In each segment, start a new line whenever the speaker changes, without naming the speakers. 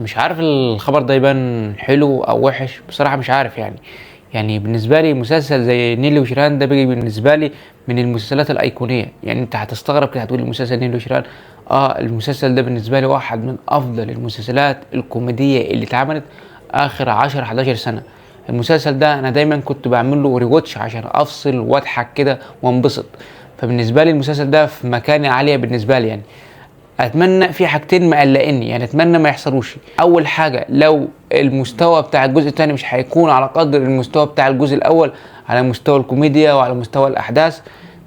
مش عارف الخبر ده يبان حلو او وحش، بصراحة مش عارف يعني بالنسبة لي مسلسل زي نيلي وشيران ده بيجي بالنسبة لي من المسلسلات الأيقونية. يعني انت هتستغرب كده، هتقول مسلسل نيلي وشيران. المسلسل ده بالنسبة لي واحد من أفضل المسلسلات الكوميدية اللي اتعملت آخر 10 11 سنة. المسلسل ده أنا دايما كنت بعمل له ريواتش عشان أفصل وأضحك كده وانبسط. فبالنسبة لي المسلسل ده في مكانة عالية بالنسبة لي يعني. اتمنى في حاجتين مقلقني، يعني اتمنى ما يحصلوش. اول حاجه، لو المستوى بتاع الجزء الثاني مش هيكون على قدر المستوى بتاع الجزء الاول على مستوى الكوميديا وعلى مستوى الاحداث،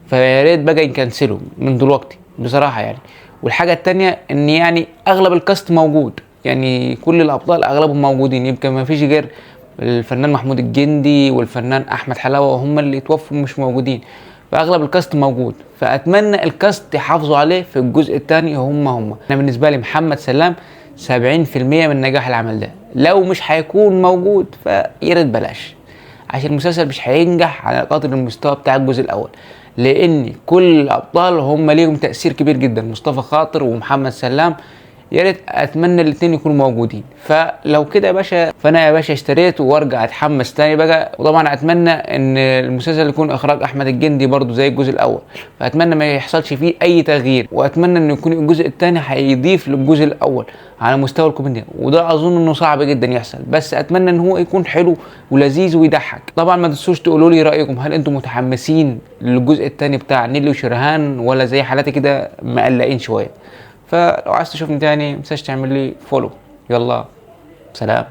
فيا ريت بقى يكنسلوا من دلوقتي بصراحه يعني. والحاجه الثانيه ان يعني اغلب الكاست موجود، يعني كل الابطال اغلبهم موجودين، يمكن ما فيش غير الفنان محمود الجندي والفنان احمد حلاوه وهم اللي توفوا مش موجودين. فاغلب الكاست موجود، فاتمنى الكاست يحافظوا عليه في الجزء الثاني. انا بالنسبه لي محمد سلام 70% من نجاح العمل ده. لو مش هيكون موجود فياريت بلاش، عشان المسلسل مش هينجح على قدر المستوى بتاع الجزء الاول. لان كل الابطال هم ليهم تاثير كبير جدا، مصطفى خاطر ومحمد سلام. يا ريت اتمنى الاثنين يكونوا موجودين. فلو كده يا باشا، فانا يا باشا اشتريت وارجع اتحمس تاني بقى. وطبعا اتمنى ان المسلسل يكون اخراج احمد الجندي برضو زي الجزء الاول، فاتمنى ما يحصلش فيه اي تغيير. واتمنى ان يكون الجزء الثاني هيضيف للجزء الاول على مستوى الكوميديا، وده اظن انه صعب جدا يحصل، بس اتمنى ان هو يكون حلو ولذيذ ويضحك. طبعا ما تنسوش تقولوا لي رايكم، هل انتم متحمسين للجزء الثاني بتاع نيلي وشرهان ولا زي حالاتي كده مقلقين شويه؟ فلو عايز تشوفني تاني متنساش تعمل لي فولو. يلا، سلام.